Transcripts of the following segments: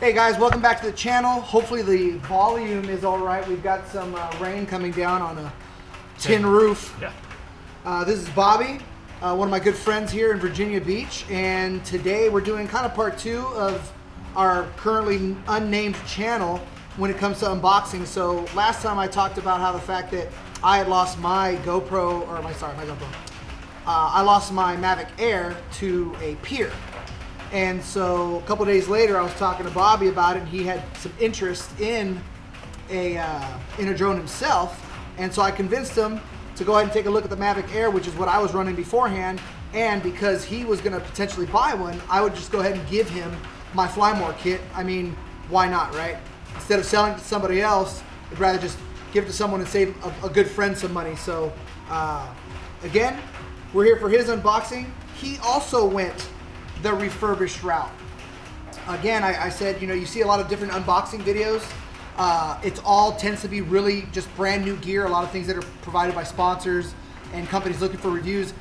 Hey guys, welcome back to the channel. Hopefully the volume is all right. We've got some rain coming down on a tin roof. Yeah. This is Bobby, one of my good friends here in Virginia Beach, and today we're doing kind of part 2 of our currently unnamed channel when it comes to unboxing. So last time I talked about how the fact that I had lost my GoPro, or my GoPro. I lost my Mavic Air to a pier. And so a couple days later, I was talking to Bobby about it, and he had some interest in a drone himself. And so I convinced him to go ahead and take a look at the Mavic Air, which is what I was running beforehand. And because he was going to potentially buy one, I would just go ahead and give him my Flymore kit. I mean, why not, right? Instead of selling it to somebody else, I'd rather just give it to someone and save a good friend some money. So again, we're here for his unboxing. He also went the refurbished route. Again, I said, you know, you see a lot of different unboxing videos. It's all tends to be really just brand new gear, a lot of things that are provided by sponsors and companies looking for reviews.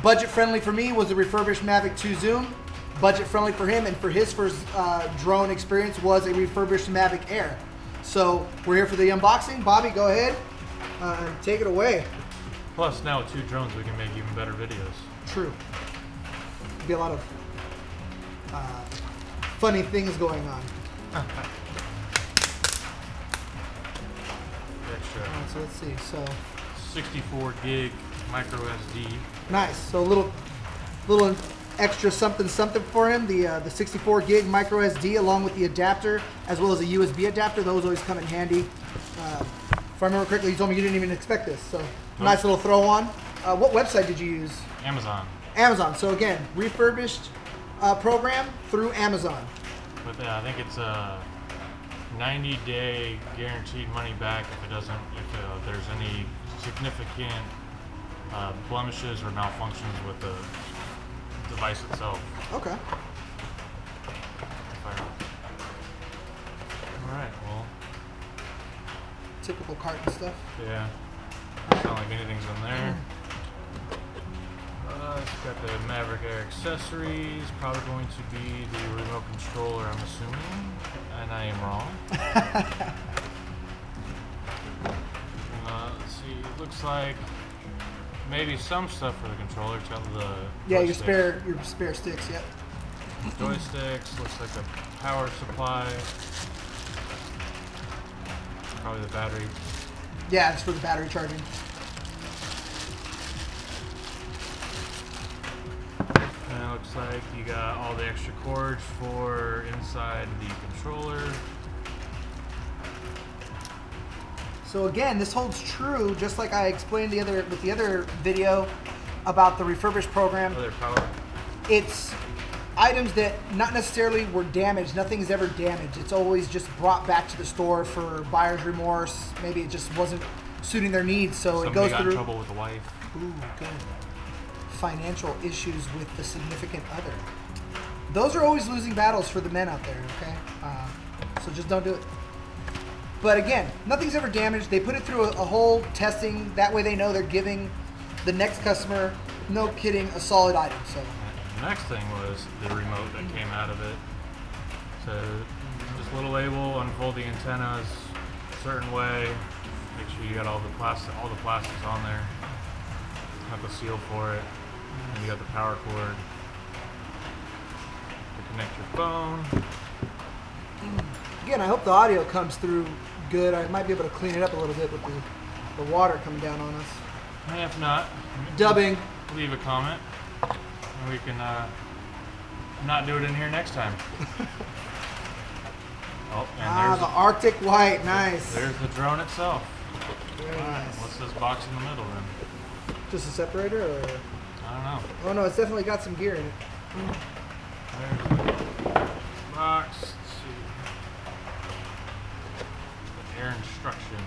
Budget friendly for me was the refurbished Mavic 2 Zoom. Budget friendly for him, and for his first drone experience was a refurbished Mavic Air. So we're here for the unboxing. Bobby, go ahead and take it away. Plus, now with 2 drones, we can make even better videos. True. Be a lot of funny things going on. Extra. Right, so let's see. So 64 gig micro SD. nice. So a little extra something for him. The 64 gig micro SD along with the adapter as well as a USB adapter. Those always come in handy. If I remember correctly, you told me you didn't even expect this. So nice little throw on. What website did you use? Amazon. Amazon. So again, refurbished program through Amazon. But I think it's a 90-day guaranteed money back if there's any significant blemishes or malfunctions with the device itself. Okay. Alright, well. Typical carton stuff. Yeah. It's not like anything's in there. It's got the Mavic Air accessories, probably going to be the remote controller, I'm assuming, and I am wrong. Let's see, it looks like maybe some stuff for the controller. It's got the your spare sticks. Yep. Joysticks. Looks like a power supply. Probably the battery. Yeah, it's for the battery charging. And it looks like you got all the extra cords for inside the controller. So again, this holds true, just like I explained with the other video about the refurbished program. Other power. It's items that not necessarily were damaged. Nothing's ever damaged. It's always just brought back to the store for buyer's remorse. Maybe it just wasn't suiting their needs, so Somebody it goes got through. in trouble with the wife. Ooh, good. Financial issues with the significant other. Those are always losing battles for the men out there, okay? So just don't do it. But again, nothing's ever damaged. They put it through a whole testing. That way they know they're giving the next customer, no kidding, a solid item. So The next thing was the remote that came out of it. So this little label, unfold the antennas a certain way. Make sure you got all the plastics on there. Got the seal for it. And you got the power cord to connect your phone. again, I hope the audio comes through good. I might be able to clean it up a little bit with the water coming down on us. And if not, Dubbing. leave a comment. And we can not do it in here next time. Oh, and The Arctic White, nice. there's the drone itself. Very nice. What's this box in the middle then? Just a separator, or? I don't know. Oh no, it's definitely got some gear in it. There's the box. Let's see. The air instructions.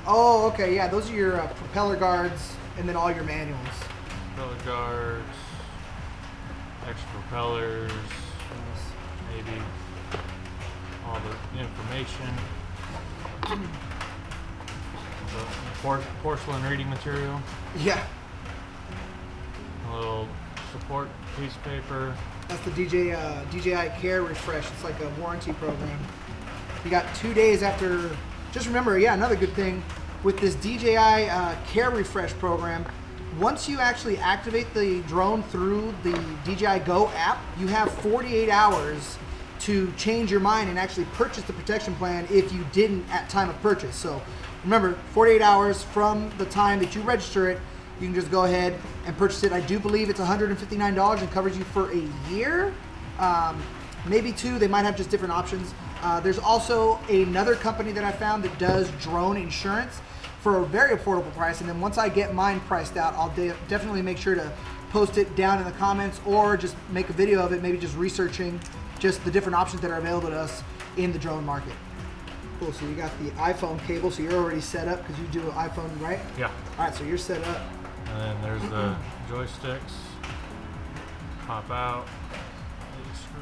Oh, okay, yeah, those are your propeller guards, and then all your manuals. Propeller guards. Extra propellers. Maybe. All the information. The porcelain reading material. Yeah. A little support piece of paper. That's the DJI Care Refresh. It's like a warranty program. You got 2 days after. Just remember, yeah, another good thing with this DJI Care Refresh program. Once you actually activate the drone through the DJI Go app, you have 48 hours to change your mind and actually purchase the protection plan if you didn't at time of purchase. So remember, 48 hours from the time that you register it, you can just go ahead and purchase it. I do believe it's $159 and covers you for a year, maybe 2. They might have just different options. There's also another company that I found that does drone insurance for a very affordable price. And then once I get mine priced out, I'll definitely make sure to post it down in the comments or just make a video of it, maybe just researching just the different options that are available to us in the drone market. Cool, so you got the iPhone cable, so you're already set up because you do an iPhone, right? Yeah. All right, so you're set up. And then there's the joysticks. Pop out. Screw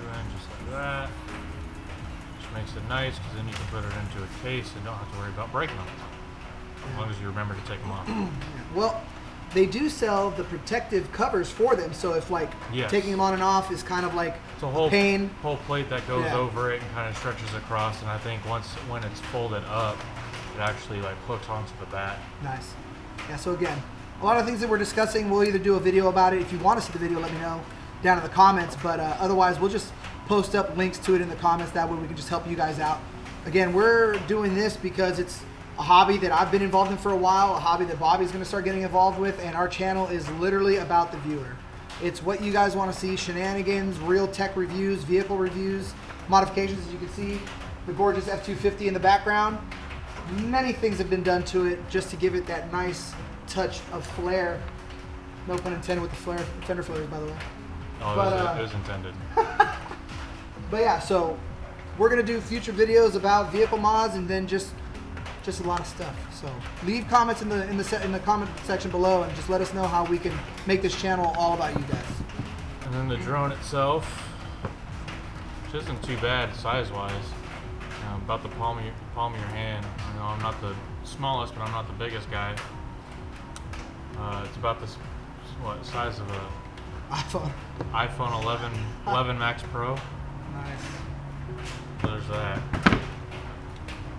in just like that. Which makes it nice because then you can put it into a case and don't have to worry about breaking them. As long as you remember to take them off. Well, they do sell the protective covers for them, so if like taking them on and off is kind of like it's a whole pain. Whole plate that goes over it and kind of stretches across, and I think when it's folded up, it actually like hooks onto the back. Nice. Yeah, so again, a lot of things that we're discussing, we'll either do a video about it. If you want to see the video, let me know down in the comments, but otherwise we'll just post up links to it in the comments. That way we can just help you guys out. Again, we're doing this because it's a hobby that I've been involved in for a while, a hobby that Bobby's going to start getting involved with, and our channel is literally about the viewer. It's what you guys want to see: shenanigans, real tech reviews, vehicle reviews, modifications. As you can see, the gorgeous F-250 in the background. Many things have been done to it just to give it that nice touch of flair. No pun intended with the fender flares, by the way. Oh, but, it was intended. But yeah, so we're going to do future videos about vehicle mods and then just a lot of stuff. So leave comments in the comment section below and just let us know how we can make this channel all about you guys. And then the drone itself, which isn't too bad size-wise. About the palm of your hand. You know, I'm not the smallest, but I'm not the biggest guy. It's about this size of a iPhone 11 Max Pro. Nice. So there's that.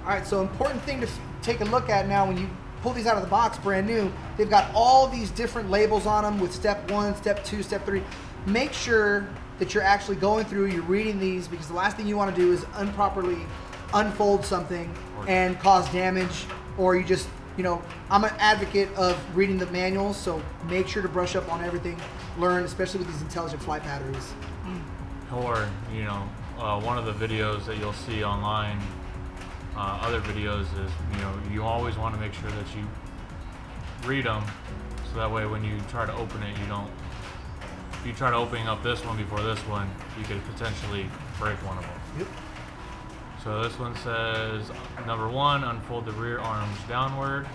All right, so important thing to take a look at now when you pull these out of the box brand new, they've got all these different labels on them with step 1, step 2, step 3. Make sure that you're actually going through, you're reading these, because the last thing you want to do is improperly unfold something and cause damage, or you just, you know, I'm an advocate of reading the manuals, so make sure to brush up on everything, learn, especially with these intelligent flight batteries. Or, you know, one of the videos that you'll see online, other videos is, you know, you always want to make sure that you read them, so that way when you try to open it, if you try to open up this one before this one, you could potentially break one of them. Yep. So this one says, number 1, unfold the rear arms downward.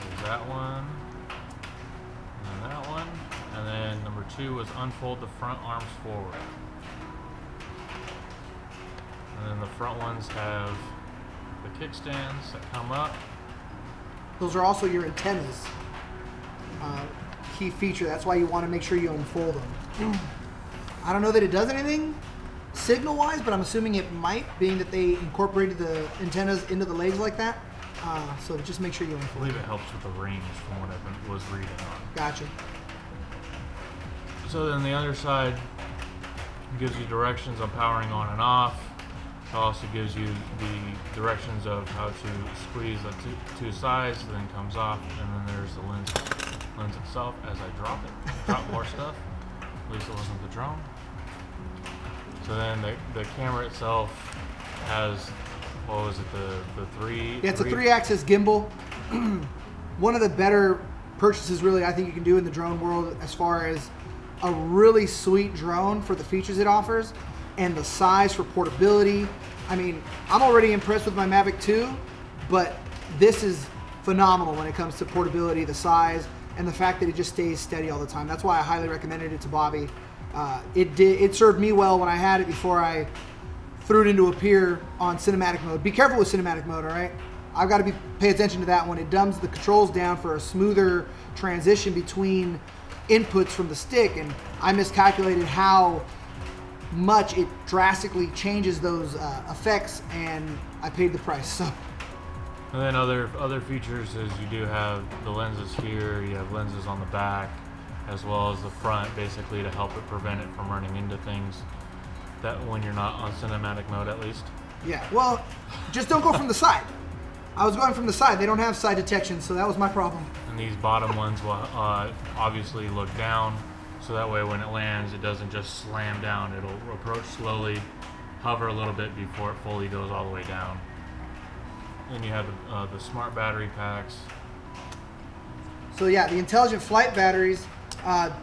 There's that one. And then that one. And then number 2 was unfold the front arms forward. And then the front ones have the kickstands that come up. Those are also your antennas. Key feature. That's why you want to make sure you unfold them. I don't know that it does anything signal-wise, but I'm assuming it might, being that they incorporated the antennas into the legs like that. So just make sure you unfold. I believe it helps with the range from what I was reading on. Gotcha. So then the other side gives you directions on powering on and off. It also gives you the directions of how to squeeze the two sides, then comes off, and then there's the lens itself as I drop more stuff. At least it wasn't the drone. So then the camera itself has, what was it, the three? Yeah, it's a 3-axis gimbal. One of the better purchases really I think you can do in the drone world, as far as a really sweet drone for the features it offers and the size for portability. I mean, I'm already impressed with my Mavic 2, but this is phenomenal when it comes to portability, the size, and the fact that it just stays steady all the time. That's why I highly recommended it to Bobby. It served me well when I had it before I threw it into a pier on cinematic mode. Be careful with cinematic mode, all right? I've got to pay attention to that one. It dumbs the controls down for a smoother transition between inputs from the stick, and I miscalculated how much it drastically changes those effects, and I paid the price. So. And then other features is you do have the lenses here, you have lenses on the back, as well as the front, basically to help it prevent it from running into things that when you're not on cinematic mode, at least. Yeah, well, just don't go from the side. I was going from the side. They don't have side detection, so that was my problem. And these bottom ones will obviously look down, so that way when it lands, it doesn't just slam down. It'll approach slowly, hover a little bit before it fully goes all the way down. Then you have the smart battery packs. So yeah, the intelligent flight batteries,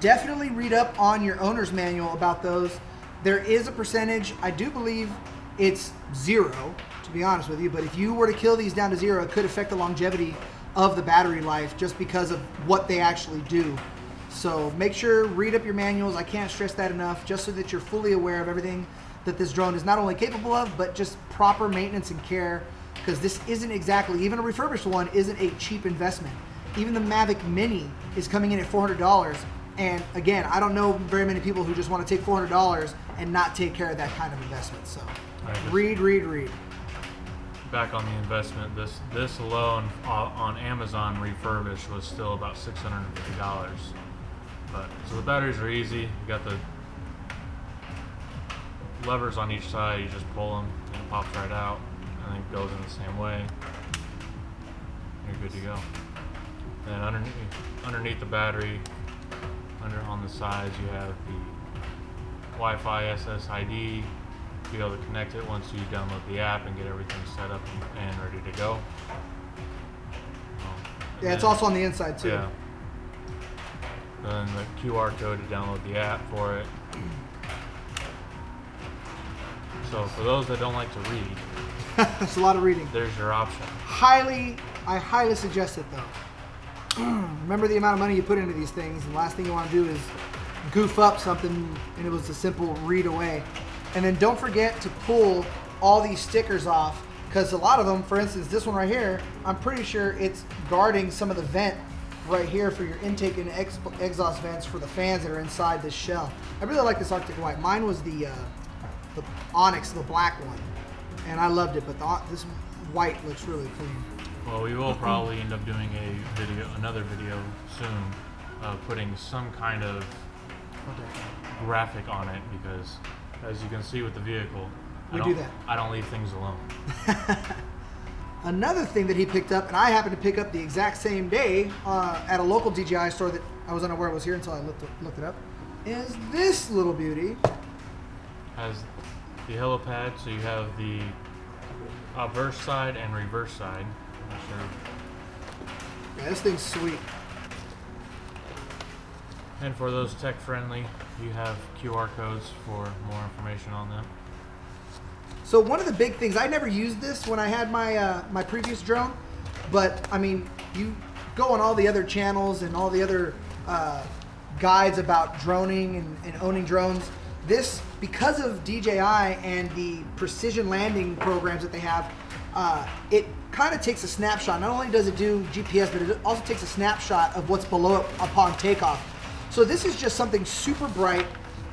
definitely read up on your owner's manual about those. There is a percentage, I do believe it's 0, to be honest with you, but if you were to kill these down to 0, it could affect the longevity of the battery life just because of what they actually do. So make sure, read up your manuals. I can't stress that enough, just so that you're fully aware of everything that this drone is not only capable of, but just proper maintenance and care, because this isn't exactly, even a refurbished one isn't a cheap investment. Even the Mavic Mini is coming in at $400. And again, I don't know very many people who just want to take $400 and not take care of that kind of investment. So read. Back on the investment, this alone on Amazon refurbished was still about $650. But so the batteries are easy. You got the levers on each side. You just pull them and it pops right out, and then it goes in the same way. You're good to go. And underneath the battery, on the sides, you have the Wi-Fi SSID. You'll be able to connect it once you download the app and get everything set up and ready to go. Yeah, it's also on the inside too. Yeah. Then the QR code to download the app for it. So for those that don't like to read, that's a lot of reading. There's your option. I highly suggest it though. Remember the amount of money you put into these things, and the last thing you want to do is goof up something and it was a simple read away. And then don't forget to pull all these stickers off, because a lot of them, for instance, this one right here, I'm pretty sure it's guarding some of the vent right here for your intake and exhaust vents for the fans that are inside this shell. I really like this Arctic White. Mine was the Onyx, the black one, and I loved it, but this white looks really clean. Well, we will probably end up doing another video soon, putting some kind of graphic on it, because as you can see with the vehicle, I don't leave things alone. Another thing that he picked up, and I happened to pick up the exact same day at a local DJI store that I was unaware was here until I looked it up, is this little beauty. Has the helipad, so you have the obverse side and reverse side. Sure. Yeah, this thing's sweet. And for those tech friendly, you have QR codes for more information on them. So one of the big things, I never used this when I had my my previous drone, but I mean, you go on all the other channels and all the other guides about droning and owning drones. This, because of DJI and the precision landing programs that they have, it kind of takes a snapshot. Not only does it do GPS, but it also takes a snapshot of what's below it upon takeoff. So this is just something super bright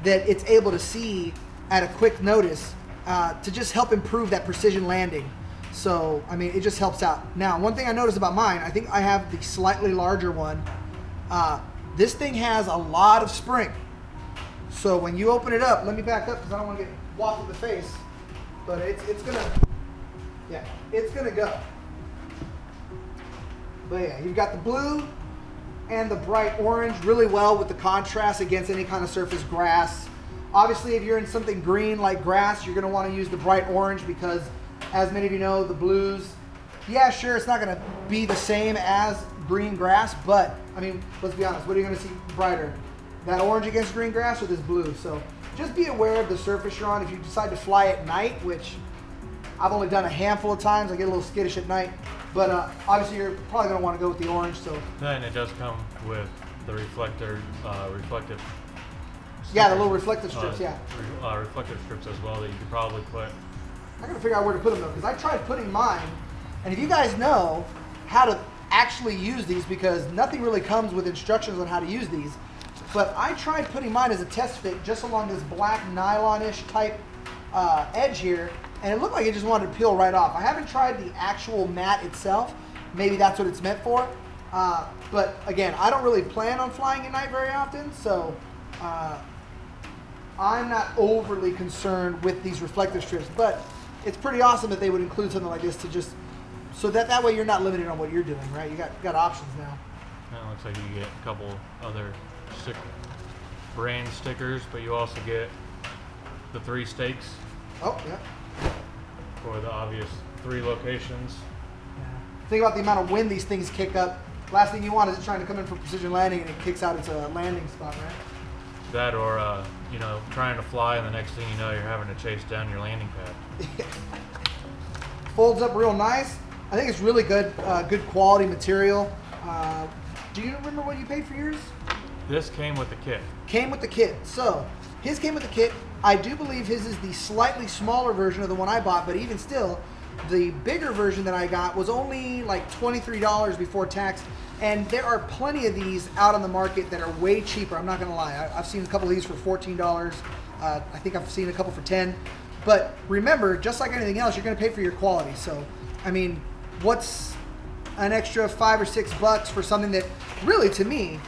that it's able to see at a quick notice to just help improve that precision landing. So, I mean, it just helps out. Now, one thing I noticed about mine, I think I have the slightly larger one. This thing has a lot of spring. So when you open it up, let me back up because I don't want to get whopped in the face, but it's gonna go. But yeah, you've got the blue and the bright orange really well with the contrast against any kind of surface, grass. Obviously, if you're in something green like grass, you're gonna want to use the bright orange because, as many of you know, the blues, yeah, sure, it's not gonna be the same as green grass, but I mean, let's be honest, what are you gonna see brighter? That orange against green grass or this blue? So just be aware of the surface you're on. If you decide to fly at night, which I've only done a handful of times, I get a little skittish at night, but obviously you're probably going to want to go with the orange. So then it does come with the reflective. Yeah, the little reflective strips. Reflective strips as well that you could probably put. I got to figure out where to put them though, because I tried putting mine And if you guys know how to actually use these, because nothing really comes with instructions on how to use these, but I tried putting mine as a test fit just along this black nylon-ish type edge here, and it looked like it just wanted to peel right off. I haven't tried the actual mat itself. Maybe that's what it's meant for. But again, I don't really plan on flying at night very often, so I'm not overly concerned with these reflective strips. But it's pretty awesome that they would include something like this to just, so that way you're not limited on what you're doing, right? You got options now. It looks like you get a couple other brand stickers, but you also get the 3 stakes. Oh, yeah. For the obvious 3 locations. Yeah. Think about the amount of wind these things kick up. Last thing you want is it trying to come in for precision landing and it kicks out its landing spot, right? That or, you know, trying to fly and the next thing you know, you're having to chase down your landing pad. Folds up real nice. I think it's really good, good quality material. Do you remember what you paid for yours? This came with the kit. Came with the kit. So his came with the kit. I do believe his is the slightly smaller version of the one I bought, but even still, the bigger version that I got was only like $23 before tax. And there are plenty of these out on the market that are way cheaper. I'm not gonna lie. I've seen a couple of these for $14. I think I've seen a couple for 10. But remember, just like anything else, you're gonna pay for your quality. So, I mean, what's an extra $5 or $6 for something that really, to me,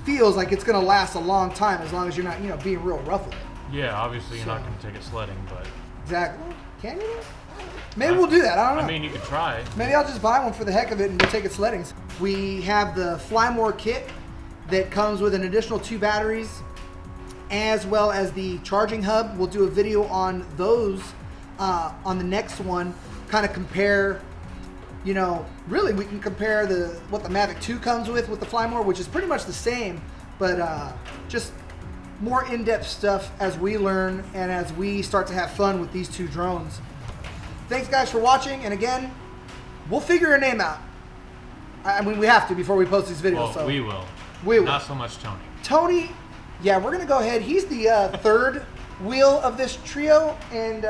feels like it's gonna last a long time as long as you're not, you know, being real rough with it. Yeah, obviously you're not gonna take it sledding, but exactly. Can you? Maybe we'll do that. I don't know. I mean, you could try. Maybe I'll just buy one for the heck of it and we'll take it sledding. We have the Fly More kit that comes with an additional 2 batteries, as well as the charging hub. We'll do a video on those on the next one. Kind of compare. You know, really, we can compare what the Mavic 2 comes with the Fly More, which is pretty much the same, but just more in-depth stuff as we learn and as we start to have fun with these 2 drones. Thanks, guys, for watching, and again, we'll figure a name out. I mean, we have to before we post these videos. Well, so we will. We will. Not so much Tony. Tony, yeah, we're gonna go ahead. He's the 3rd wheel of this trio, and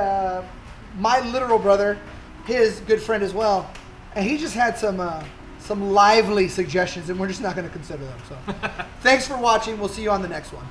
my literal brother, his good friend as well. And he just had some lively suggestions, and we're just not going to consider them. So, thanks for watching. We'll see you on the next one.